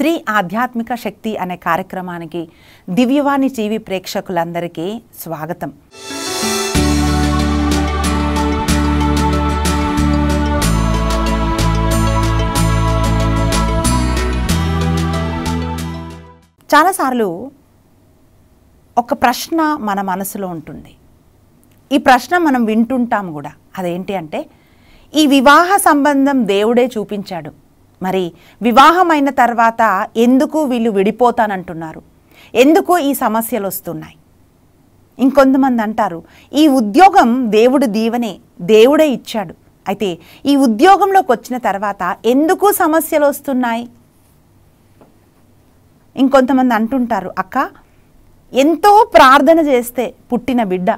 స్త్రీ ఆధ్యాత్మిక శక్తి అనే కార్యక్రమానికి దివ్యవాణి టీవీ ప్రేక్షకులందరికీ స్వాగతం. చాలాసార్లు ఒక ప్రశ్న మన మనసులో ఉంటుంది. ఈ ప్రశ్న మనం వింటుంటాం కూడా. అదేంటి అంటే, ఈ వివాహ సంబంధం దేవుడే చూపించాడు, మరి వివాహమైన తర్వాత ఎందుకు వీళ్ళు విడిపోతానంటున్నారు, ఎందుకు ఈ సమస్యలు వస్తున్నాయి? ఇంకొంతమంది అంటారు, ఈ ఉద్యోగం దేవుడు దీవెనే, దేవుడే ఇచ్చాడు, అయితే ఈ ఉద్యోగంలోకి వచ్చిన తర్వాత ఎందుకు సమస్యలు వస్తున్నాయి? ఇంకొంతమంది అంటుంటారు, అక్క ఎంతో ప్రార్థన చేస్తే పుట్టిన బిడ్డ,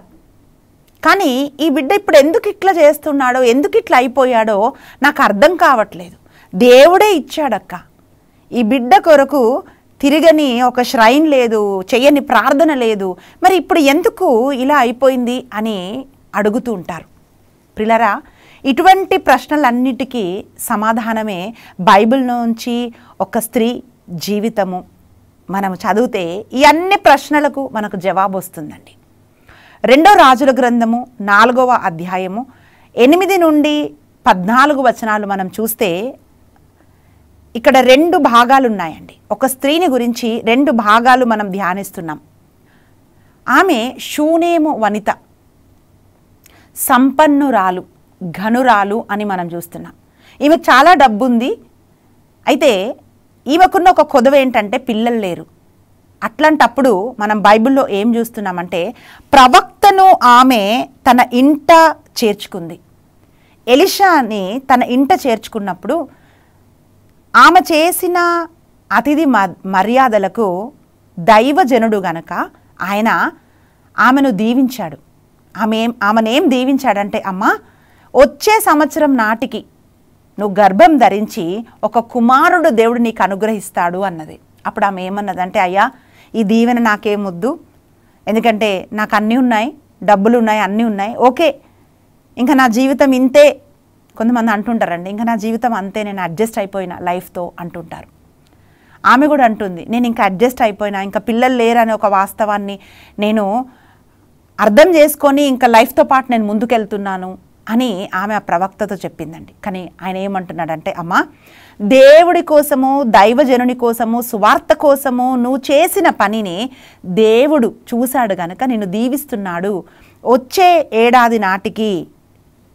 కానీ ఈ బిడ్డ ఇప్పుడు ఎందుకు ఇట్లా చేస్తున్నాడో, ఎందుకు ఇట్లా అయిపోయాడో నాకు అర్థం కావట్లేదు. దేవుడే ఇచ్చాడక్క, ఈ బిడ్డ కొరకు తిరగని ఒక శ్రైన్ లేదు, చెయ్యని ప్రార్థన లేదు, మరి ఇప్పుడు ఎందుకు ఇలా అయిపోయింది అని అడుగుతూ ఉంటారు. ప్రిలరా, ఇటువంటి ప్రశ్నలన్నిటికీ సమాధానమే బైబిల్ నుంచి ఒక స్త్రీ జీవితము మనం చదివితే ఈ అన్ని ప్రశ్నలకు మనకు జవాబు వస్తుందండి. 2వ రాజుల గ్రంథము 4వ అధ్యాయము 8 నుండి 14 వచనాలు మనం చూస్తే ఇక్కడ 2 భాగాలు ఉన్నాయండి. ఒక స్త్రీని గురించి 2 భాగాలు మనం ధ్యానిస్తున్నాం. ఆమె షూనేము వనిత, సంపన్నురాలు, ఘనురాలు అని మనం చూస్తున్నాం. ఈమెకు చాలా డబ్బు ఉంది, అయితే ఈమెకున్న ఒక కొదవ ఏంటంటే పిల్లలు లేరు. అట్లాంటప్పుడు మనం బైబిల్లో ఏం చూస్తున్నామంటే, ప్రవక్తను ఆమె తన ఇంట చేర్చుకుంది. ఎలీషాని తన ఇంట చేర్చుకున్నప్పుడు ఆమె చేసిన అతిథి మర్యాదలకు దైవజనుడు గనక ఆయన ఆమెను దీవించాడు. ఆమెనేం దీవించాడంటే, అమ్మా వచ్చే సంవత్సరం నాటికి నువ్వు గర్భం ధరించి ఒక కుమారుడు దేవుడు నీకు అనుగ్రహిస్తాడు అన్నది. అప్పుడు ఆమె ఏమన్నదంటే, అయ్యా ఈ దీవెన నాకేమొద్దు, ఎందుకంటే నాకు అన్నీ ఉన్నాయి, డబ్బులు ఉన్నాయి, అన్నీ ఉన్నాయి, ఓకే ఇంకా నా జీవితం ఇంతే. కొంతమంది అంటుంటారండి, ఇంకా నా జీవితం అంతే, నేను అడ్జస్ట్ అయిపోయినా లైఫ్తో అంటుంటారు. ఆమె కూడా అంటుంది, నేను ఇంకా అడ్జస్ట్ అయిపోయినా, ఇంకా పిల్లలు లేరనే ఒక వాస్తవాన్ని నేను అర్థం చేసుకొని ఇంకా లైఫ్తో పాటు నేను ముందుకెళ్తున్నాను అని ఆమె ఆ ప్రవక్తతో చెప్పిందండి. కానీ ఆయన ఏమంటున్నాడంటే, అమ్మా దేవుడి కోసము, దైవజనుని కోసము, సువార్త కోసము నువ్వు చేసిన పనిని దేవుడు చూశాడు గనక నిన్ను దీవిస్తున్నాడు. వచ్చే ఏడాది నాటికి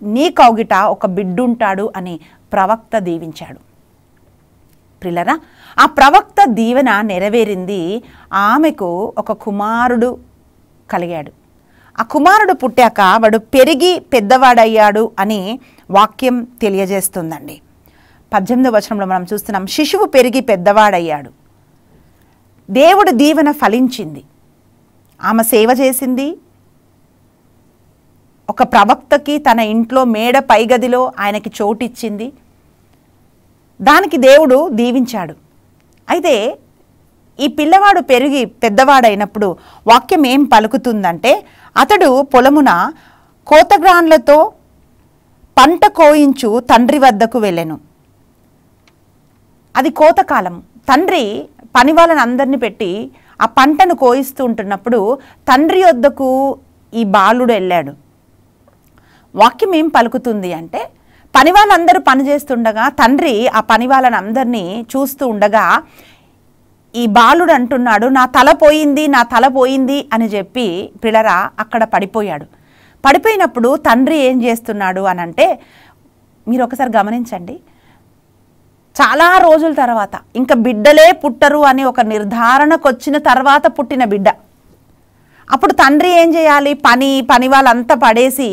నీ కౌగిట ఒక బిడ్డుంటాడు అని ప్రవక్త దీవించాడు. ప్రిలరా, ఆ ప్రవక్త దీవెన నెరవేరింది. ఆమెకు ఒక కుమారుడు కలిగాడు. ఆ కుమారుడు పుట్టాక వాడు పెరిగి పెద్దవాడయ్యాడు అని వాక్యం తెలియజేస్తుందండి. 18వ వచనంలో మనం చూస్తున్నాం, శిశువు పెరిగి పెద్దవాడయ్యాడు. దేవుడి దీవెన ఫలించింది. ఆమె సేవ చేసింది. ఒక ప్రవక్తకి తన ఇంట్లో మేడ పైగదిలో ఆయనకి చోటిచ్చింది. దానికి దేవుడు దీవించాడు. అయితే ఈ పిల్లవాడు పెరిగి పెద్దవాడైనప్పుడు వాక్యం ఏం పలుకుతుందంటే, అతడు పొలమున కోతగ్రాన్లతో పంట కోయించు తండ్రి వద్దకు వెళ్ళెను. అది కోతకాలం. తండ్రి పని వాళ్ళని అందరినీ పెట్టి ఆ పంటను కోయిస్తూ ఉంటున్నప్పుడు తండ్రి వద్దకు ఈ బాలుడు వెళ్ళాడు. వాక్యం ఏం పలుకుతుంది అంటే, పని వాళ్ళందరూ పని చేస్తుండగా తండ్రి ఆ పని వాళ్ళని అందరినీ చూస్తూ ఉండగా ఈ బాలుడు అంటున్నాడు, నా తల పోయింది, నా తల పోయింది అని చెప్పి పిల్లరా అక్కడ పడిపోయాడు. పడిపోయినప్పుడు తండ్రి ఏం చేస్తున్నాడు అని అంటే, మీరు ఒకసారి గమనించండి, చాలా రోజుల తర్వాత ఇంకా బిడ్డలే పుట్టరు అని ఒక నిర్ధారణకు వచ్చిన తర్వాత పుట్టిన బిడ్డ. అప్పుడు తండ్రి ఏం చేయాలి? పని వాళ్ళంతా పడేసి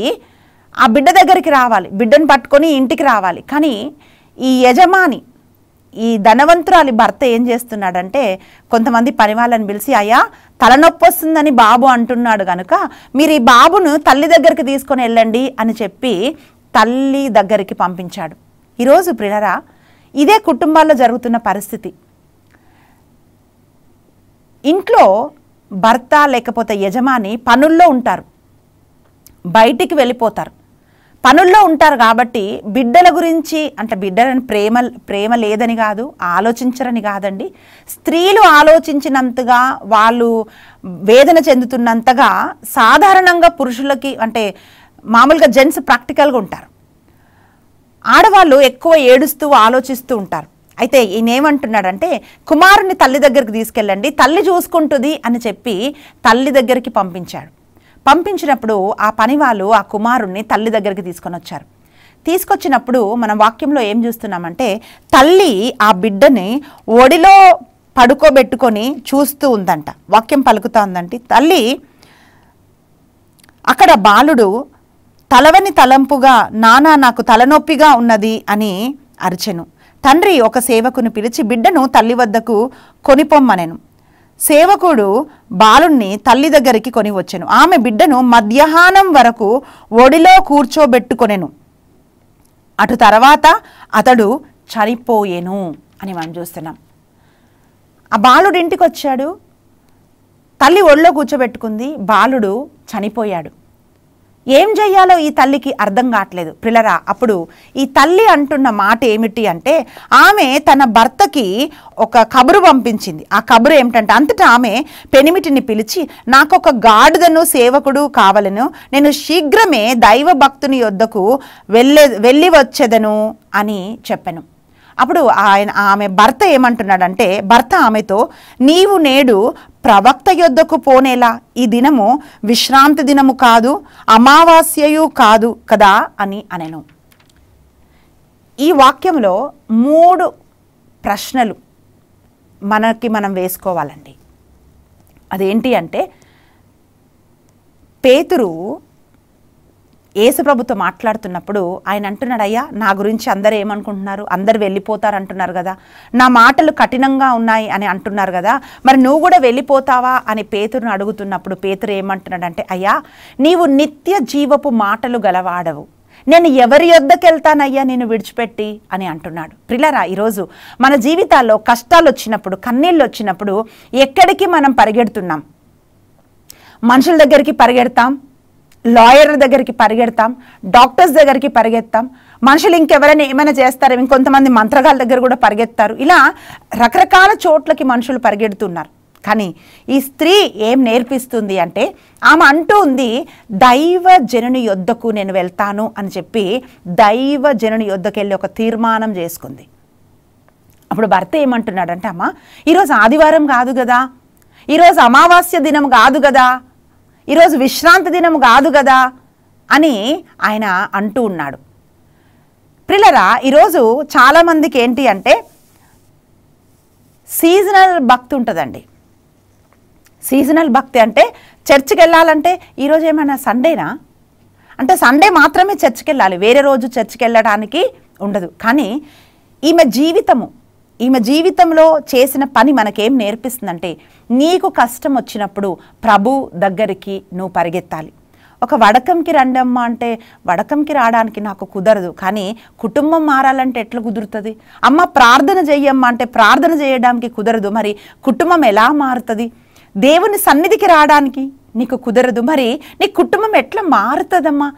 ఆ బిడ్డ దగ్గరికి రావాలి, బిడ్డను పట్టుకొని ఇంటికి రావాలి. కానీ ఈ యజమాని, ఈ ధనవంతురాలి భర్త ఏం చేస్తున్నాడంటే, కొంతమంది పని వాళ్ళని పిలిచి, అయ్యా తలనొప్పి వస్తుందని బాబు అంటున్నాడు కనుక మీరు ఈ బాబును తల్లి దగ్గరికి తీసుకొని వెళ్ళండి అని చెప్పి తల్లి దగ్గరికి పంపించాడు. ఈరోజు ప్రియులారా, ఇదే కుటుంబాల్లో జరుగుతున్న పరిస్థితి. ఇంట్లో భర్త లేకపోతే యజమాని పనుల్లో ఉంటారు, బయటికి వెళ్ళిపోతారు. పనుల్లో ఉంటారు కాబట్టి బిడ్డల గురించి అంటే బిడ్డలని ప్రేమ లేదని కాదు, ఆలోచించరని కాదండి. స్త్రీలు ఆలోచించినంతగా వాళ్ళు వేదన చెందుతున్నంతగా సాధారణంగా పురుషులకి అంటే మామూలుగా జెంట్స్ ప్రాక్టికల్గా ఉంటారు. ఆడవాళ్ళు ఎక్కువ ఏడుస్తూ ఆలోచిస్తూ ఉంటారు. అయితే ఈయన ఏమంటున్నాడంటే కుమారుని తల్లి దగ్గరికి తీసుకెళ్ళండి, తల్లి చూసుకుంటుంది అని చెప్పి తల్లి దగ్గరికి పంపించాడు. పంపించినప్పుడు ఆ పని వాళ్ళు ఆ కుమారుణ్ణి తల్లి దగ్గరికి తీసుకొని వచ్చారు. తీసుకొచ్చినప్పుడు మనం వాక్యంలో ఏం చూస్తున్నామంటే తల్లి ఆ బిడ్డని ఒడిలో పడుకోబెట్టుకొని చూస్తూ ఉందంట. వాక్యం పలుకుతా ఉందంటే తల్లి అక్కడ బాలుడు తలవని తలంపుగా నానా నాకు తలనొప్పిగా ఉన్నది అని అరిచెను. తండ్రి ఒక సేవకుని పిలిచి బిడ్డను తల్లి వద్దకు కొనిపొమ్మనెను. సేవకుడు బాలుణ్ణి తల్లి దగ్గరికి కొని వచ్చెను. ఆమె బిడ్డను మధ్యాహ్నం వరకు ఒడిలో కూర్చోబెట్టుకొనెను. అటు తర్వాత అతడు చనిపోయెను అని మనం చూస్తున్నాం. ఆ బాలుడు ఇంటికి వచ్చాడు, తల్లి ఒడిలో కూర్చోబెట్టుకుంది, బాలుడు చనిపోయాడు. ఏం చెయ్యాలో ఈ తల్లికి అర్థం కావట్లేదు. ప్రిలరా, అప్పుడు ఈ తల్లి అంటున్న మాట ఏమిటి అంటే ఆమె తన భర్తకి ఒక కబురు పంపించింది. ఆ కబురు ఏమిటంటే అంతటా ఆమె పెనిమిటిని పిలిచి నాకు ఒక గాడిదను సేవకుడు కావలను, నేను శీఘ్రమే దైవ భక్తుని యొద్దకు వెళ్ళి వచ్చేదను అని చెప్పాను. అప్పుడు ఆమె భర్త ఏమంటున్నాడంటే భర్త ఆమెతో నీవు నేడు ప్రవక్త యొద్దకు పోనేలా, ఈ దినము విశ్రాంతి దినము కాదు, అమావాస్యయు కాదు కదా అని అనెను. ఈ వాక్యంలో 3 ప్రశ్నలు మనం వేసుకోవాలండి. అదేంటి అంటే పేతురు యేసుప్రభుతో మాట్లాడుతున్నప్పుడు ఆయన అంటున్నాడు, అయ్యా నా గురించి అందరూ ఏమనుకుంటున్నారు, అందరు వెళ్ళిపోతారు అంటున్నారు కదా, నా మాటలు కఠినంగా ఉన్నాయి అని అంటున్నారు కదా, మరి నువ్వు కూడా వెళ్ళిపోతావా అని పేతురుని అడుగుతున్నప్పుడు పేతురు ఏమంటున్నాడంటే అయ్యా నీవు నిత్య జీవపు మాటలు గలవాడవు, నేను ఎవరి యొద్దకు వెళ్తానయ్యా నేను విడిచిపెట్టి అని అంటున్నాడు. ప్రిలరా, ఈరోజు మన జీవితాల్లో కష్టాలు వచ్చినప్పుడు కన్నీళ్ళు వచ్చినప్పుడు ఎక్కడికి మనం పరిగెడుతున్నాం? మనుషుల దగ్గరికి పరిగెడతాం, లాయర్ల దగ్గరికి పరిగెడతాం, డాక్టర్స్ దగ్గరికి పరిగెత్తాం, మనుషులు ఇంకెవరైనా ఏమైనా చేస్తారు, ఇంకొంతమంది మంత్రగాళ్ళ దగ్గర కూడా పరిగెత్తారు. ఇలా రకరకాల చోట్లకి మనుషులు పరిగెడుతున్నారు. కానీ ఈ స్త్రీ ఏం నేర్పిస్తుంది అంటే ఆమె అంటూ ఉంది దైవ జనుని యొద్దకు నేను వెళ్తాను అని చెప్పి దైవ జనుని యొద్దకు వెళ్ళి ఒక తీర్మానం చేసుకుంది. అప్పుడు భర్త ఏమంటున్నాడంటే అమ్మ ఈరోజు ఆదివారం కాదు కదా, ఈరోజు అమావాస్య దినం కాదు కదా, ఈరోజు విశ్రాంతి దినం కాదు కదా అని ఆయన అంటూ ఉన్నాడు. ప్రిలరా, ఈరోజు చాలామందికి ఏంటి అంటే సీజనల్ భక్తి ఉంటుందండి. సీజనల్ భక్తి అంటే చర్చికి వెళ్ళాలంటే ఈరోజు ఏమైనా సండేనా అంటే సండే మాత్రమే చర్చికి వెళ్ళాలి, వేరే రోజు చర్చికి వెళ్ళడానికి ఉండదు. కానీ ఈమె జీవితంలో చేసిన పని మనకేం నేర్పిస్తుందంటే నీకు కష్టం వచ్చినప్పుడు ప్రభు దగ్గరికి నువ్వు పరిగెత్తాలి. ఒక వడకంకి రండమ్మా అంటే వడకంకి రావడానికి నాకు కుదరదు, కానీ కుటుంబం మారాలంటే ఎట్లా కుదురుతుంది? అమ్మ ప్రార్థన చెయ్యమ్మా అంటే ప్రార్థన చేయడానికి కుదరదు, మరి కుటుంబం ఎలా మారుతుంది? దేవుని సన్నిధికి రావడానికి నీకు కుదరదు, మరి నీ కుటుంబం ఎట్లా మారుతుందమ్మా?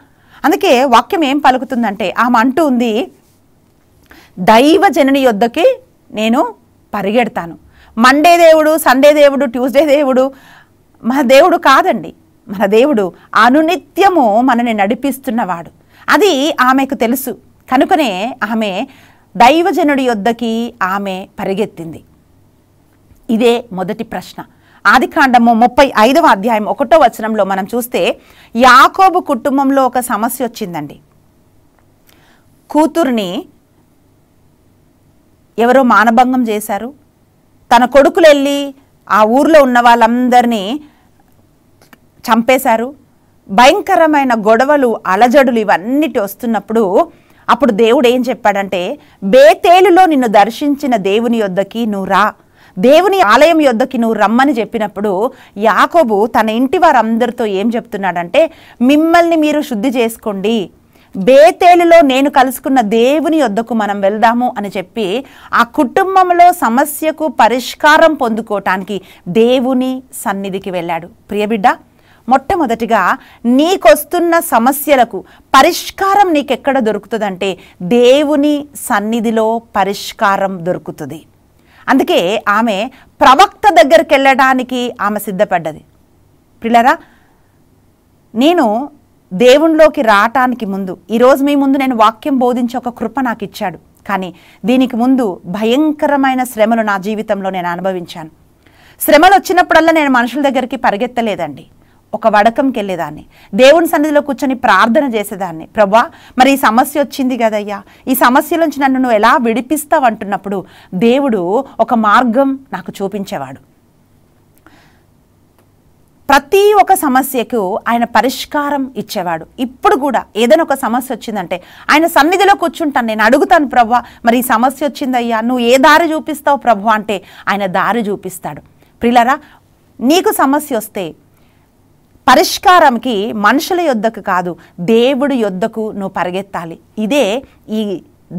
అందుకే వాక్యం ఏం పలుకుతుందంటే ఆమె అంటూ ఉంది దైవ జనుని యొద్దకి నేను పరిగెడతాను. మండే దేవుడు, సండే దేవుడు, ట్యూస్డే దేవుడు మన దేవుడు కాదండి. మన దేవుడు అనునిత్యము మనని నడిపిస్తున్నవాడు. అది ఆమెకు తెలుసు. కనుకనే ఆమె దైవజనుడి యొద్దకి ఆమె పరిగెత్తింది. ఇదే మొదటి ప్రశ్న. ఆదికాండము 35వ అధ్యాయం 1వ వచనంలో మనం చూస్తే యాకోబు కుటుంబంలో ఒక సమస్య వచ్చిందండి. కూతుర్ని ఎవరో మానభంగం చేశారు. తన కొడుకులు వెళ్ళి ఆ ఊర్లో ఉన్న వాళ్ళందరినీ చంపేశారు. భయంకరమైన గొడవలు, అలజడులు ఇవన్నిటి వస్తున్నప్పుడు అప్పుడు దేవుడు ఏం చెప్పాడంటే బేతేలులో నిన్ను దర్శించిన దేవుని యొద్దకి నువ్వు రా, దేవుని ఆలయం యొద్దకి నువ్వు రమ్మని చెప్పినప్పుడు యాకోబు తన ఇంటి వారందరితో ఏం చెప్తున్నాడంటే మిమ్మల్ని మీరు శుద్ధి చేసుకోండి, బేతేలులో నేను కలుసుకున్న దేవుని యొద్దకు మనం వెళ్దాము అని చెప్పి ఆ కుటుంబంలో సమస్యకు పరిష్కారం పొందుకోవటానికి దేవుని సన్నిధికి వెళ్ళాడు. ప్రియబిడ్డ, మొట్టమొదటిగా నీకొస్తున్న సమస్యలకు పరిష్కారం నీకెక్కడ దొరుకుతుందంటే దేవుని సన్నిధిలో పరిష్కారం దొరుకుతుంది. అందుకే ఆమె ప్రవక్త దగ్గరికి వెళ్ళడానికి ఆమె సిద్ధపడ్డది. ప్రియులారా, నేను దేవునిలోకి రావటానికి ముందు, ఈరోజు మీ ముందు నేను వాక్యం బోధించే ఒక కృప నాకు ఇచ్చాడు. కానీ దీనికి ముందు భయంకరమైన శ్రమలు నా జీవితంలో నేను అనుభవించాను. శ్రమలు వచ్చినప్పుడల్లా నేను మనుషుల దగ్గరికి పరిగెత్తలేదండి. ఒక వడకంకి వెళ్ళేదాన్ని, దేవుని సన్నిధిలో కూర్చొని ప్రార్థన చేసేదాన్ని. ప్రభా, మరి ఈ సమస్య వచ్చింది కదయ్యా, ఈ సమస్య నుంచి నన్ను నువ్వు ఎలా విడిపిస్తావు అంటున్నప్పుడు దేవుడు ఒక మార్గం నాకు చూపించేవాడు. ప్రతి ఒక్క సమస్యకు ఆయన పరిష్కారం ఇచ్చేవాడు. ఇప్పుడు కూడా ఏదైనా ఒక సమస్య వచ్చిందంటే ఆయన సన్నిధిలో కూర్చుంటాను, నేను అడుగుతాను, ప్రభా మరి ఈ సమస్య వచ్చిందయ్యా, నువ్వు ఏ దారి చూపిస్తావు ప్రభు అంటే ఆయన దారి చూపిస్తాడు. ప్రియులారా, నీకు సమస్య వస్తే పరిష్కారంకి మనుషుల యొద్దకు కాదు, దేవుడి యొద్దకు నువ్వు పరిగెత్తాలి. ఇదే ఈ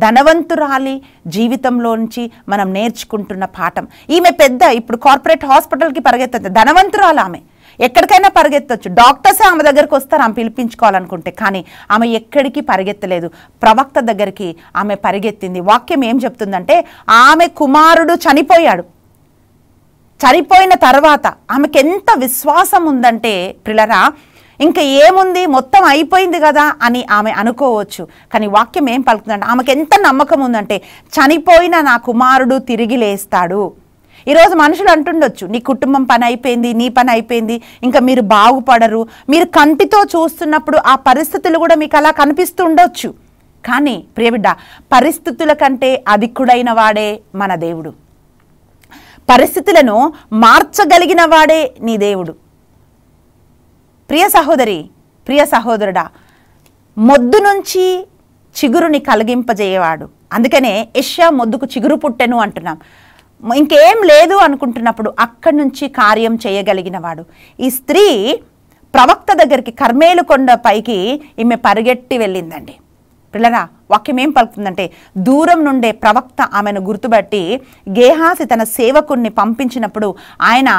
ధనవంతురాలి జీవితంలోంచి మనం నేర్చుకుంటున్న పాఠం. ఈమె పెద్ద ఇప్పుడు కార్పొరేట్ హాస్పిటల్కి పరిగెత్తచ్చు, ధనవంతురాలు ఆమె, ఎక్కడికైనా పరిగెత్తచ్చు. డాక్టర్సే ఆమె దగ్గరికి వస్తారు ఆమె పిలిపించుకోవాలనుకుంటే. కానీ ఆమె ఎక్కడికి పరిగెత్తలేదు, ప్రవక్త దగ్గరికి ఆమె పరిగెత్తింది. వాక్యం ఏం చెప్తుందంటే ఆమె కుమారుడు చనిపోయాడు. చనిపోయిన తర్వాత ఆమెకి ఎంత విశ్వాసం ఉందంటే ప్రియులారా, ఇంకా ఏముంది మొత్తం అయిపోయింది కదా అని ఆమె అనుకోవచ్చు. కానీ వాక్యం ఏం పలుకుతుందంటే ఆమెకి ఎంత నమ్మకం ఉందంటే చనిపోయిన నా కుమారుడు తిరిగి లేస్తాడు. ఈరోజు మనుషులు అంటుండొచ్చు, నీ కుటుంబం పని అయిపోయింది, నీ పని అయిపోయింది, ఇంకా మీరు బాగుపడరు. మీరు కంటితో చూస్తున్నప్పుడు ఆ పరిస్థితులు కూడా మీకు అలా కనిపిస్తూ ఉండొచ్చు. కానీ ప్రియబిడ్డ, పరిస్థితుల కంటే అధికుడైన వాడే మన దేవుడు. పరిస్థితులను మార్చగలిగిన వాడే నీ దేవుడు. ప్రియ సహోదరి, ప్రియ సహోదరుడా, మొద్దు నుంచి చిగురుని కలిగింపజేయవాడు. అందుకనే యెషయా మొద్దుకు చిగురు పుట్టెను అంటున్నాం. ఇంకేం లేదు అనుకుంటున్నప్పుడు అక్కడి నుంచి కార్యం చేయగలిగిన వాడు. ఈ స్త్రీ ప్రవక్త దగ్గరికి కర్మేలు కొండ పైకి ఈమె పరిగెట్టి వెళ్ళిందండి. పిల్లరా, వాక్యం ఏం పలుకుతుందంటే దూరం నుండే ప్రవక్త ఆమెను గుర్తుపట్టి గేహాసి తన సేవకుణ్ణి పంపించినప్పుడు ఆయన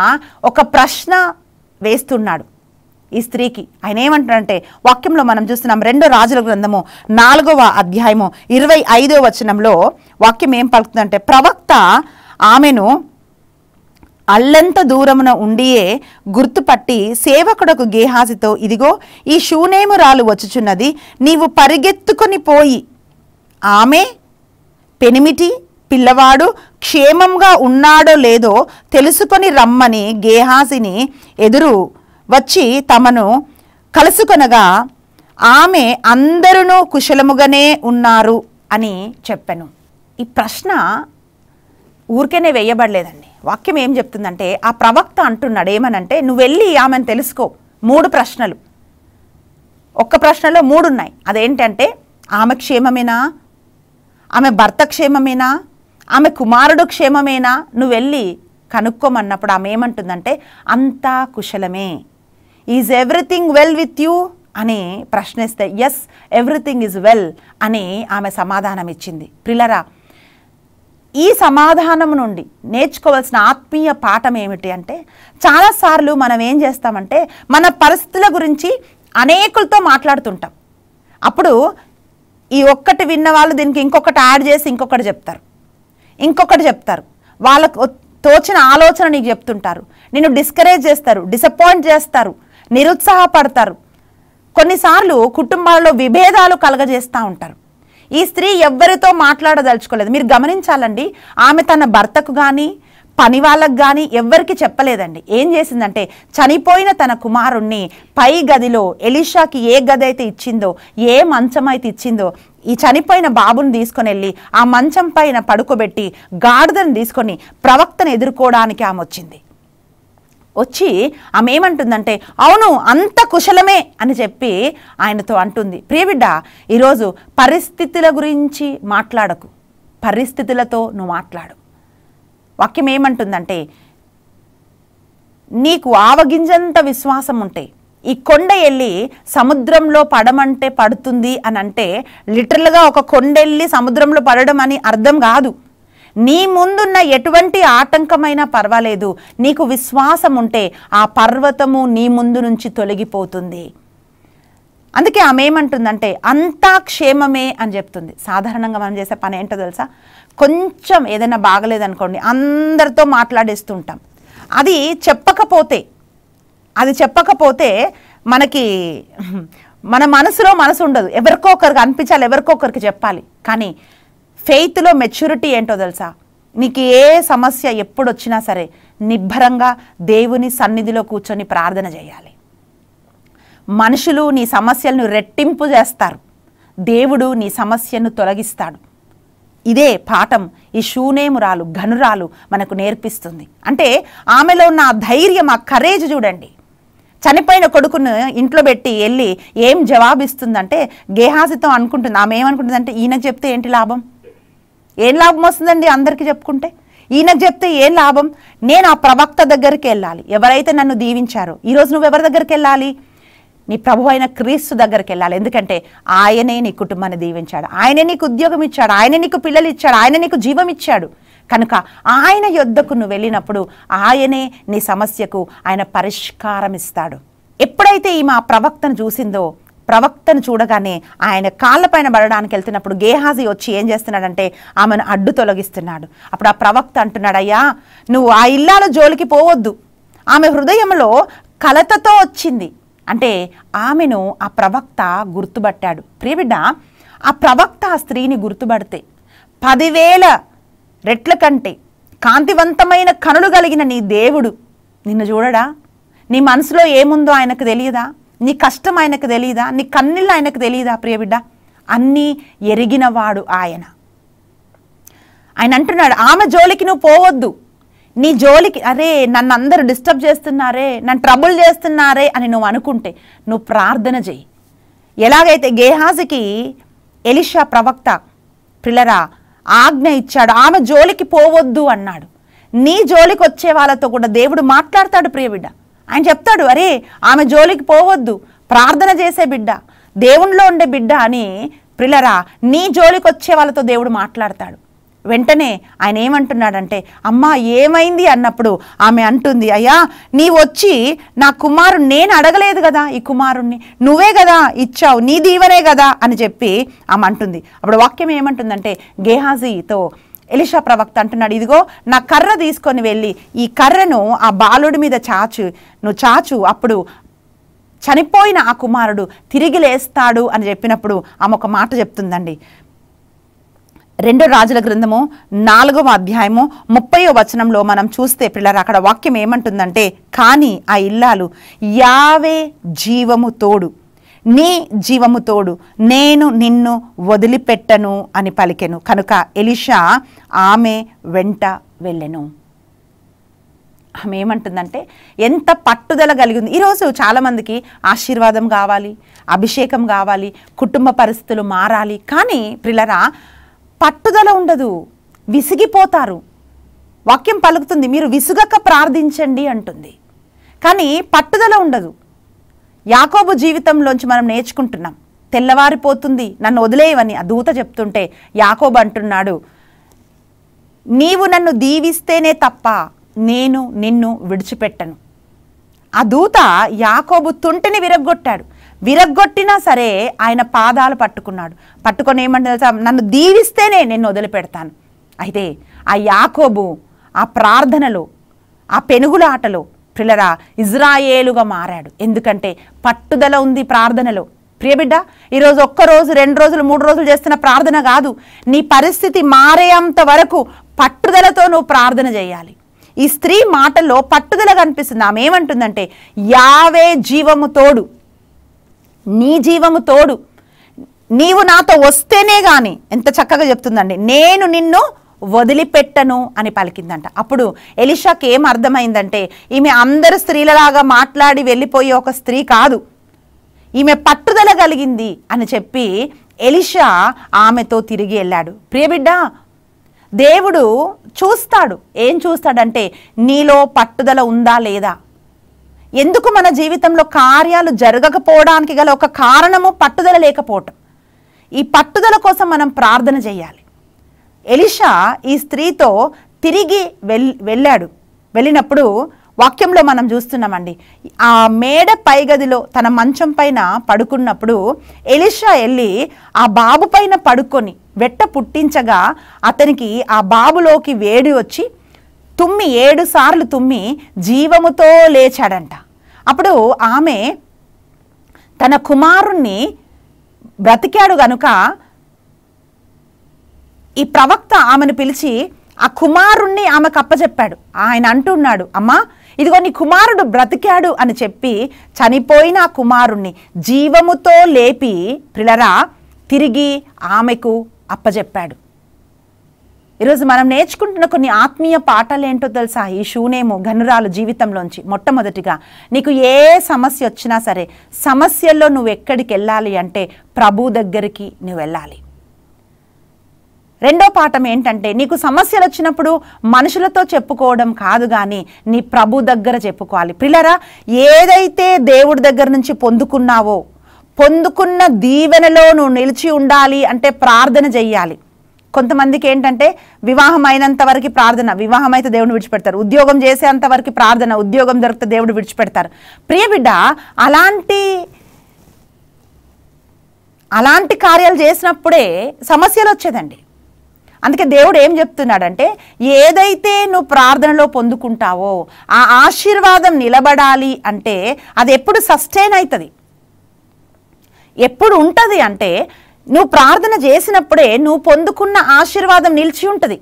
ఒక ప్రశ్న వేస్తున్నాడు ఈ స్త్రీకి. ఆయన ఏమంటాడంటే వాక్యంలో మనం చూస్తున్నాం, 2 రాజుల గ్రంథము 4వ అధ్యాయము 25వ వచనంలో వాక్యం ఏం పలుకుతుందంటే ప్రవక్త ఆమెను అల్లంత దూరమున ఉండియే గుర్తుపట్టి సేవకుడకు గేహాసితో, ఇదిగో ఈ షూనేమురాలు వచ్చుచున్నది, నీవు పరిగెత్తుకొని పోయి ఆమె పెనిమిటి పిల్లవాడు క్షేమంగా ఉన్నాడో లేదో తెలుసుకొని రమ్మని గేహాసిని ఎదురు వచ్చి తమను కలుసుకొనగా ఆమె అందరూ కుశలముగానే ఉన్నారు అని చెప్పాను. ఈ ప్రశ్న ఊరికేనే వేయబడలేదండి. వాక్యం ఏం చెప్తుందంటే ఆ ప్రవక్త అంటున్నాడు ఏమనంటే, నువ్వు వెళ్ళి ఆమెను తెలుసుకో. 3 ప్రశ్నలు, ఒక్క ప్రశ్నలో 3 ఉన్నాయి. అదేంటంటే ఆమె క్షేమమేనా, ఆమె భర్త క్షేమమేనా, ఆమె కుమారుడు క్షేమమేనా, నువ్వు వెళ్ళి కనుక్కోమన్నప్పుడు ఆమె ఏమంటుందంటే అంతా కుశలమే. Is everything well with you అని ప్రశ్నిస్తే ఎస్ ఎవ్రీథింగ్ ఈజ్ వెల్ అని ఆమె సమాధానం ఇచ్చింది. ప్రియులారా, ఈ సమాధానం నుండి నేర్చుకోవాల్సిన ఆత్మీయ పాఠం ఏమిటి అంటే చాలాసార్లు మనం ఏం చేస్తామంటే మన పరిస్థితుల గురించి అనేకులతో మాట్లాడుతుంటాం. అప్పుడు ఈ ఒక్కటి విన్న వాళ్ళు దీనికి ఇంకొకటి యాడ్ చేసి ఇంకొకటి చెప్తారు, వాళ్ళకు తోచిన ఆలోచన నీకు చెప్తుంటారు, నిన్ను డిస్కరేజ్ చేస్తారు, డిసప్పాయింట్ చేస్తారు, నిరుత్సాహపడతారు. కొన్నిసార్లు కుటుంబాలలో విభేదాలు కలగజేస్తూ ఉంటారు. ఈ స్త్రీ ఎవ్వరితో మాట్లాడదలుచుకోలేదు. మీరు గమనించాలండి, ఆమె తన భర్తకు కానీ పని వాళ్ళకు కానీ ఎవ్వరికి చెప్పలేదండి. ఏం చేసిందంటే చనిపోయిన తన కుమారుణ్ణి పై గదిలో ఎలీషాకి ఏ గది అయితే ఇచ్చిందో, ఏ మంచం అయితే ఇచ్చిందో, ఈ చనిపోయిన బాబుని తీసుకొని వెళ్ళి ఆ మంచం పైన పడుకోబెట్టి గాడిదను తీసుకొని ప్రవక్తను ఎదుర్కోవడానికి ఆమె వచ్చి ఆమె ఏమంటుందంటే అవును అంత కుశలమే అని చెప్పి ఆయనతో అంటుంది. ప్రియబిడ్డ, ఈరోజు పరిస్థితుల గురించి మాట్లాడకు, పరిస్థితులతో నువ్వు మాట్లాడు. వాక్యం ఏమంటుందంటే నీకు ఆవగింజంత విశ్వాసం ఉంటే ఈ కొండ వెళ్ళి సముద్రంలో పడమంటే పడుతుంది అని అంటే లిటరల్గా ఒక కొండ వెళ్ళి సముద్రంలో పడడం అని అర్థం కాదు. నీ ముందున్న ఎటువంటి ఆటంకమైనా పర్వాలేదు, నీకు విశ్వాసం ఉంటే ఆ పర్వతము నీ ముందు నుంచి తొలగిపోతుంది. అందుకే ఆమె ఏమంటుందంటే అంతా క్షేమమే అని చెప్తుంది. సాధారణంగా మనం చేసే పని ఏంటో తెలుసా? కొంచెం ఏదైనా బాగలేదనుకోండి, అందరితో మాట్లాడేస్తుంటాం. అది చెప్పకపోతే మనకి మన మనసులో మనసు ఉండదు. ఎవరికో ఒకరికి అనిపించాలి, ఎవరికో ఒకరికి చెప్పాలి. కానీ ఫెయిత్లో మెచ్యూరిటీ ఏంటో తెలుసా? నీకు ఏ సమస్య ఎప్పుడు వచ్చినా సరే నిబ్బరంగా దేవుని సన్నిధిలో కూర్చొని ప్రార్థన చేయాలి. మనుషులు నీ సమస్యలను రెట్టింపు చేస్తారు, దేవుడు నీ సమస్యను తొలగిస్తాడు. ఇదే పాఠం ఈ షూనేమురాలు ఘనురాలు మనకు నేర్పిస్తుంది. అంటే ఆమెలో ఉన్న ఆ ధైర్యం, ఆ కరేజ్ చూడండి. చనిపోయిన కొడుకును ఇంట్లో పెట్టి వెళ్ళి ఏం జవాబిస్తుందంటే గేహాజీతో అనుకుంటుంది. ఆమె ఏమనుకుంటుందంటే ఈయనకు చెప్తే ఏంటి లాభం, ఏం లాభం వస్తుందండి అందరికీ చెప్పుకుంటే, ఈయనకు చెప్తే ఏం లాభం, నేను ఆ ప్రవక్త దగ్గరికి వెళ్ళాలి, ఎవరైతే నన్ను దీవించారో. ఈరోజు నువ్వు ఎవరి దగ్గరికి వెళ్ళాలి? నీ ప్రభు అయిన క్రీస్తు దగ్గరికి వెళ్ళాలి. ఎందుకంటే ఆయనే నీ కుటుంబాన్ని దీవించాడు, ఆయనే నీకు ఉద్యోగం ఇచ్చాడు, ఆయనే నీకు పిల్లలు ఇచ్చాడు, ఆయన నీకు జీవం ఇచ్చాడు. కనుక ఆయన యొద్దకు నువ్వు వెళ్ళినప్పుడు ఆయనే నీ సమస్యకు ఆయన పరిష్కారం ఇస్తాడు. ఎప్పుడైతే ఈమె ఆ ప్రవక్తను చూసిందో, ప్రవక్తను చూడగానే ఆయన కాళ్ళపైన పడడానికి వెళ్తున్నప్పుడు గేహాజీ వచ్చి ఏం చేస్తున్నాడంటే ఆమెను అడ్డు తొలగిస్తున్నాడు. అప్పుడు ఆ ప్రవక్త అంటున్నాడు, అయ్యా నువ్వు ఆ ఇల్లాల జోలికి పోవద్దు. ఆమె హృదయంలో కలతతో వచ్చింది. అంటే ఆమెను ఆ ప్రవక్త గుర్తుపట్టాడు. ప్రియబిడ్డ, ఆ ప్రవక్త ఆ స్త్రీని గుర్తుపడితే 10,000 రెట్ల కంటే కాంతివంతమైన కనులు కలిగిన నీ దేవుడు నిన్ను చూడడా? నీ మనసులో ఏముందో ఆయనకు తెలియదా? నీ కష్టం ఆయనకు తెలియదా? నీ కన్నీళ్ళు ఆయనకు తెలియదా? ప్రియబిడ్డ, అన్నీ ఎరిగినవాడు ఆయన. ఆయన అంటున్నాడు ఆమె జోలికి నువ్వు పోవద్దు. నీ జోలికి అరే నన్ను అందరూ డిస్టర్బ్ చేస్తున్నారే, నన్ను ట్రబుల్ చేస్తున్నారే అని నువ్వు అనుకుంటే నువ్వు ప్రార్థన చేయి. ఎలాగైతే గేహాజీకి ఎలీషా ప్రవక్త పిల్లరా ఆజ్ఞ ఇచ్చాడు, ఆమె జోలికి పోవద్దు అన్నాడు. నీ జోలికి వచ్చే వాళ్ళతో కూడా దేవుడు మాట్లాడతాడు. ప్రియబిడ్డ, ఆయన చెప్తాడు అరే ఆమె జోలికి పోవద్దు, ప్రార్థన చేసే బిడ్డ, దేవునిలో ఉండే బిడ్డ అని. పిల్లరా నీ జోలికి వచ్చే వాళ్ళతో దేవుడు మాట్లాడతాడు. వెంటనే ఆయన ఏమంటున్నాడంటే అమ్మా ఏమైంది అన్నప్పుడు ఆమె అంటుంది, అయ్యా నీవు వచ్చి నా కుమారుడు, నేను అడగలేదు కదా ఈ కుమారుణ్ణి, నువ్వే కదా ఇచ్చావు, నీ దీవెనే కదా అని చెప్పి ఆమె అంటుంది. అప్పుడు వాక్యం ఏమంటుందంటే గేహాజీతో ఎలీషా ప్రవక్త అంటున్నాడు, ఇదిగో నా కర్ర తీసుకొని వెళ్ళి ఈ కర్రను ఆ బాలుడి మీద నువ్వు చాచు, అప్పుడు చనిపోయిన ఆ కుమారుడు తిరిగి లేస్తాడు అని చెప్పినప్పుడు ఆమె ఒక మాట చెప్తుందండి. 2 రాజుల గ్రంథము 4వ అధ్యాయము 30వ వచనంలో మనం చూస్తే పిల్లలు అక్కడ వాక్యం ఏమంటుందంటే, కానీ ఆ ఇల్లాలు యావే జీవము తోడు, నీ జీవము తోడు, నేను నిన్ను వదిలిపెట్టను అని పలికెను. కనుక ఎలీషా ఆమె వెంట వెళ్ళెను. ఆమె ఏమంటుందంటే ఎంత పట్టుదల కలిగింది. ఈరోజు చాలామందికి ఆశీర్వాదం కావాలి, అభిషేకం కావాలి, కుటుంబ పరిస్థితులు మారాలి, కానీ పిల్లరా పట్టుదల ఉండదు, విసిగిపోతారు. వాక్యం పలుకుతుంది మీరు విసుగక ప్రార్థించండి అంటుంది, కానీ పట్టుదల ఉండదు. యాకోబు జీవితంలోంచి మనం నేర్చుకుంటున్నాం, తెల్లవారిపోతుంది నన్ను వదిలేయవని ఆ దూత చెప్తుంటే యాకోబు అంటున్నాడు, నీవు నన్ను దీవిస్తేనే తప్ప నేను నిన్ను విడిచిపెట్టను. ఆ దూత యాకోబు తుంటిని విరగ్గొట్టినా సరే ఆయన పాదాలు పట్టుకొని ఏమంటే నన్ను దీవిస్తేనే నిన్ను వదిలిపెడతాను. అయితే ఆ యాకోబు ఆ ప్రార్థనలో, ఆ పెనుగులాటలో పిల్లరా ఇజ్రాయేలుగా మారాడు. ఎందుకంటే పట్టుదల ఉంది ప్రార్థనలో. ప్రియబిడ్డ, ఈరోజు 1 రోజు 2 రోజులు 3 రోజులు చేస్తున్న ప్రార్థన కాదు, నీ పరిస్థితి మారేంత వరకు పట్టుదలతో నువ్వు ప్రార్థన చేయాలి. ఈ స్త్రీ మాటల్లో పట్టుదల కనిపిస్తుంది. ఆమె ఏమంటుందంటే యావే జీవము తోడు, నీ జీవము తోడు, నీవు నాతో వస్తేనే గాని, ఎంత చక్కగా చెప్తుందండి, నేను నిన్ను వదిలిపెట్టను అని పలికిందంట. అప్పుడు ఎలీషాకి ఏం అర్థమైందంటే ఈమె అందరు స్త్రీలలాగా మాట్లాడి వెళ్ళిపోయే ఒక స్త్రీ కాదు, ఈమె పట్టుదల కలిగింది అని చెప్పి ఎలీషా ఆమెతో తిరిగి వెళ్ళాడు. ప్రియబిడ్డ, దేవుడు చూస్తాడు. ఏం చూస్తాడంటే నీలో పట్టుదల ఉందా లేదా. ఎందుకు మన జీవితంలో కార్యాలు జరగకపోవడానికి గల ఒక కారణము పట్టుదల లేకపోవటం. ఈ పట్టుదల కోసం మనం ప్రార్థన చేయాలి. ఎలీషా ఈ స్త్రీతో తిరిగి వెళ్ళినప్పుడు వాక్యంలో మనం చూస్తున్నామండి, ఆ మేడ పైగదిలో తన మంచం పైన పడుకున్నప్పుడు ఎలీషా వెళ్ళి ఆ బాబు పైన పడుకొని వెట్ట పుట్టించగా అతనికి ఆ బాబులోకి వేడి వచ్చి 7 సార్లు తుమ్మి జీవముతో లేచాడంట. అప్పుడు ఆమె తన కుమారుణ్ణి బ్రతికాడు గనుక ఈ ప్రవక్త ఆమెను పిలిచి ఆ కుమారుణ్ణి ఆమెకు అప్పచెప్పాడు. ఆయన అంటున్నాడు, అమ్మా ఇదిగో నీ కుమారుడు బ్రతికాడు అని చెప్పి చనిపోయిన ఆ కుమారుణ్ణి జీవముతో లేపి ప్రిలరా తిరిగి ఆమెకు అప్పచెప్పాడు. ఈరోజు మనం నేర్చుకుంటున్న కొన్ని ఆత్మీయ పాఠాలు ఏంటో తెలుసా? ఈ షూనేము ఘనురాలు జీవితంలోంచి మొట్టమొదటిగా నీకు ఏ సమస్య వచ్చినా సరే సమస్యల్లో నువ్వు ఎక్కడికి వెళ్ళాలి అంటే ప్రభు దగ్గరికి నువ్వు వెళ్ళాలి. రెండో పాఠం ఏంటంటే నీకు సమస్యలు వచ్చినప్పుడు మనుషులతో చెప్పుకోవడం కాదు, కానీ నీ ప్రభు దగ్గర చెప్పుకోవాలి. ప్రిలరా, ఏదైతే దేవుడి దగ్గర నుంచి పొందుకున్నావో పొందుకున్న దీవెనలో నువ్వు నిలిచి ఉండాలి అంటే ప్రార్థన చెయ్యాలి. కొంతమందికి ఏంటంటే వివాహం అయినంత వరకు ప్రార్థన, వివాహం అయితే దేవుడిని విడిచిపెడతారు. ఉద్యోగం చేసేంత వరకు ప్రార్థన, ఉద్యోగం దొరికితే దేవుడు విడిచిపెడతారు. ప్రియ బిడ్డ, అలాంటి కార్యాలు చేసినప్పుడే సమస్యలు వచ్చేదండి. అందుకే దేవుడు ఏం చెప్తున్నాడంటే ఏదైతే నువ్వు ప్రార్థనలో పొందుకుంటావో ఆ ఆశీర్వాదం నిలబడాలి అంటే అది ఎప్పుడు సస్టైన్ అవుతుంది, ఎప్పుడు ఉంటుంది అంటే నువ్వు ప్రార్థన చేసినప్పుడే నువ్వు పొందుకున్న ఆశీర్వాదం నిలిచి ఉంటుంది.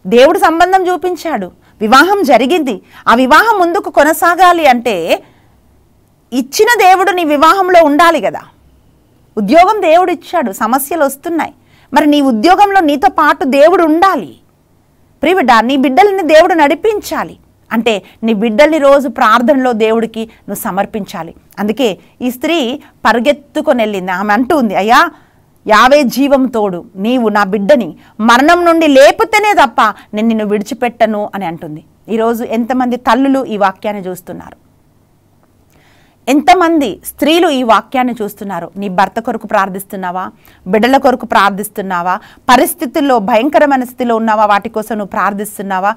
దేవుడు సంబంధం చూపించాడు, వివాహం జరిగింది, ఆ వివాహం ముందుకు కొనసాగాలి అంటే ఇచ్చిన దేవుడు నీ వివాహంలో ఉండాలి కదా. ఉద్యోగం దేవుడు ఇచ్చాడు, సమస్యలు వస్తున్నాయి, మరి నీ ఉద్యోగంలో నీతో పాటు దేవుడు ఉండాలి. ప్రియబిడ్డ, నీ బిడ్డల్ని దేవుడు నడిపించాలి అంటే నీ బిడ్డల్ని రోజు ప్రార్థనలో దేవుడికి నువ్వు సమర్పించాలి. అందుకే ఈ స్త్రీ పరిగెత్తుకొని వెళ్ళింది. ఆమె అంటుంది, అయ్యా యావే జీవం తోడు, నీవు నా బిడ్డని మరణం నుండి లేపితేనే తప్ప నేను నిన్ను విడిచిపెట్టను అని అంటుంది. ఈరోజు ఎంతమంది తల్లులు ఈ వాక్యాన్ని చూస్తున్నారు? ఎంతమంది స్త్రీలు ఈ వాక్యాన్ని చూస్తున్నారు? నీ భర్త కొరకు ప్రార్థిస్తున్నావా? బిడ్డల కొరకు ప్రార్థిస్తున్నావా? పరిస్థితుల్లో భయంకరమైన స్థితిలో ఉన్నావా? వాటి కోసం నువ్వు ప్రార్థిస్తున్నావా?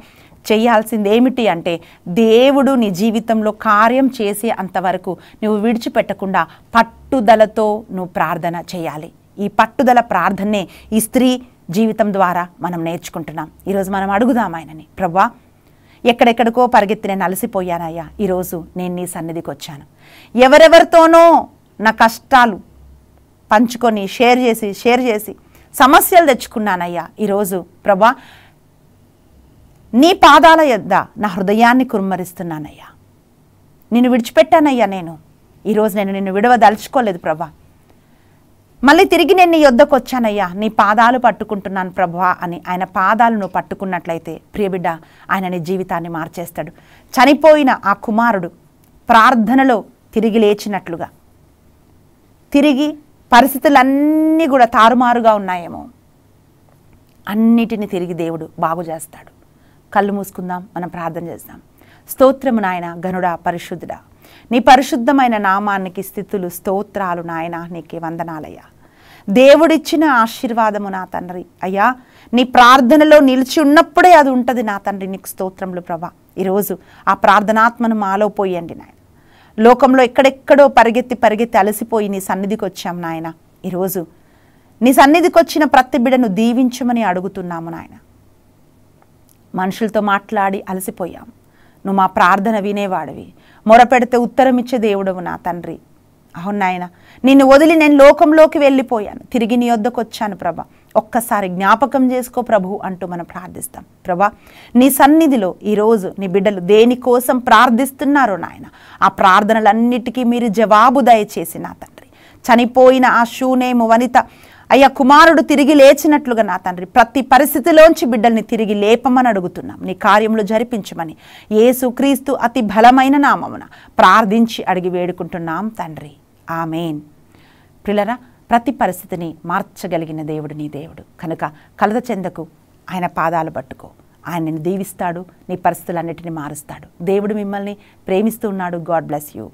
చేయాల్సింది ఏమిటి అంటే దేవుడు నీ జీవితంలో కార్యం చేసే అంతవరకు నువ్వు విడిచిపెట్టకుండా పట్టుదలతో నువ్వు ప్రార్థన చేయాలి. ఈ పట్టుదల ప్రార్థనే ఈ స్త్రీ జీవితం ద్వారా మనం నేర్చుకుంటున్నాం. ఈరోజు మనం అడుగుదాం ఆయనని, ప్రభువా ఎక్కడెక్కడికో పరిగెత్తి నేను అలసిపోయానయ్యా, ఈరోజు నేను నీ సన్నిధికి వచ్చాను. ఎవరెవరితోనో నా కష్టాలు పంచుకొని షేర్ చేసి సమస్యలు తెచ్చుకున్నానయ్యా. ఈరోజు ప్రభువా నీ పాదాల యొద్ద నా హృదయాన్ని కుమ్మరిస్తున్నానయ్యా. నిన్ను విడిచిపెట్టానయ్యా, ఈరోజు నేను నిన్ను విడవదలుచుకోలేదు ప్రభా. మళ్ళీ తిరిగి నేను నీ యొద్దకు వచ్చానయ్యా, నీ పాదాలు పట్టుకుంటున్నాను ప్రభువా అని ఆయన పాదాలు నువ్వు పట్టుకున్నట్లయితే ప్రియబిడ్డ, ఆయన నీ జీవితాన్ని మార్చేస్తాడు. చనిపోయిన ఆ కుమారుడు ప్రార్థనలో తిరిగి లేచినట్లుగా, తిరిగి పరిస్థితులన్నీ కూడా తారుమారుగా ఉన్నాయేమో అన్నిటిని తిరిగి దేవుడు బాగు చేస్తాడు. కళ్ళు మూసుకుందాం, మనం ప్రార్థన చేద్దాం. స్తోత్రము నాయన, గనుడా, పరిశుద్ధుడా, నీ పరిశుద్ధమైన నామానికి స్థితులు స్తోత్రాలు నాయన, నీకే వందనాలయ్యా. దేవుడిచ్చిన ఆశీర్వాదము నా తండ్రి అయ్యా, నీ ప్రార్థనలో నిలిచి ఉన్నప్పుడే అది ఉంటుంది నా తండ్రి. నీకు స్తోత్రములు ప్రభా. ఈరోజు ఆ ప్రార్థనాత్మను మాలో పోయండి నాయన. లోకంలో ఎక్కడెక్కడో పరిగెత్తి అలసిపోయి నీ సన్నిధికి వచ్చాం నాయన. ఈరోజు నీ సన్నిధికి వచ్చిన ప్రతి బిడ్డను దీవించమని అడుగుతున్నాము నాయన. మనుషులతో మాట్లాడి అలసిపోయాం, నువ్వు మా ప్రార్థన వినేవాడివి, మొరపెడితే ఉత్తరం ఇచ్చే దేవుడవు నా తండ్రి. అవును నాయన, నిన్ను వదిలి నేను లోకంలోకి వెళ్ళిపోయాను, తిరిగి నీ వద్దకు వచ్చాను ప్రభా. ఒక్కసారి జ్ఞాపకం చేసుకో ప్రభు అంటూ మనం ప్రార్థిస్తాం. ప్రభా నీ సన్నిధిలో ఈరోజు నీ బిడ్డలు దేనికోసం ప్రార్థిస్తున్నారో నాయన, ఆ ప్రార్థనలన్నిటికీ మీరు జవాబు దయచేసి నా తండ్రి. చనిపోయిన ఆ షూనేము వనిత అయ్యా కుమారుడు తిరిగి లేచినట్లుగా నా తండ్రి ప్రతి పరిస్థితిలోంచి బిడ్డల్ని తిరిగి లేపమని అడుగుతున్నాం. నీ కార్యంలో జరిపించమని యేసుక్రీస్తు అతి బలమైన నామమున ప్రార్థించి అడిగి వేడుకుంటున్నాం తండ్రి. ఆమేన్. ప్రియులారా, ప్రతి పరిస్థితిని మార్చగలిగిన దేవుడు నీ దేవుడు కనుక కలత చెందకు, ఆయన పాదాలు పట్టుకో. ఆయన నిన్ను దీవిస్తాడు, నీ పరిస్థితులన్నిటిని మారుస్తాడు. దేవుడు మిమ్మల్ని ప్రేమిస్తూ ఉన్నాడు. God bless you.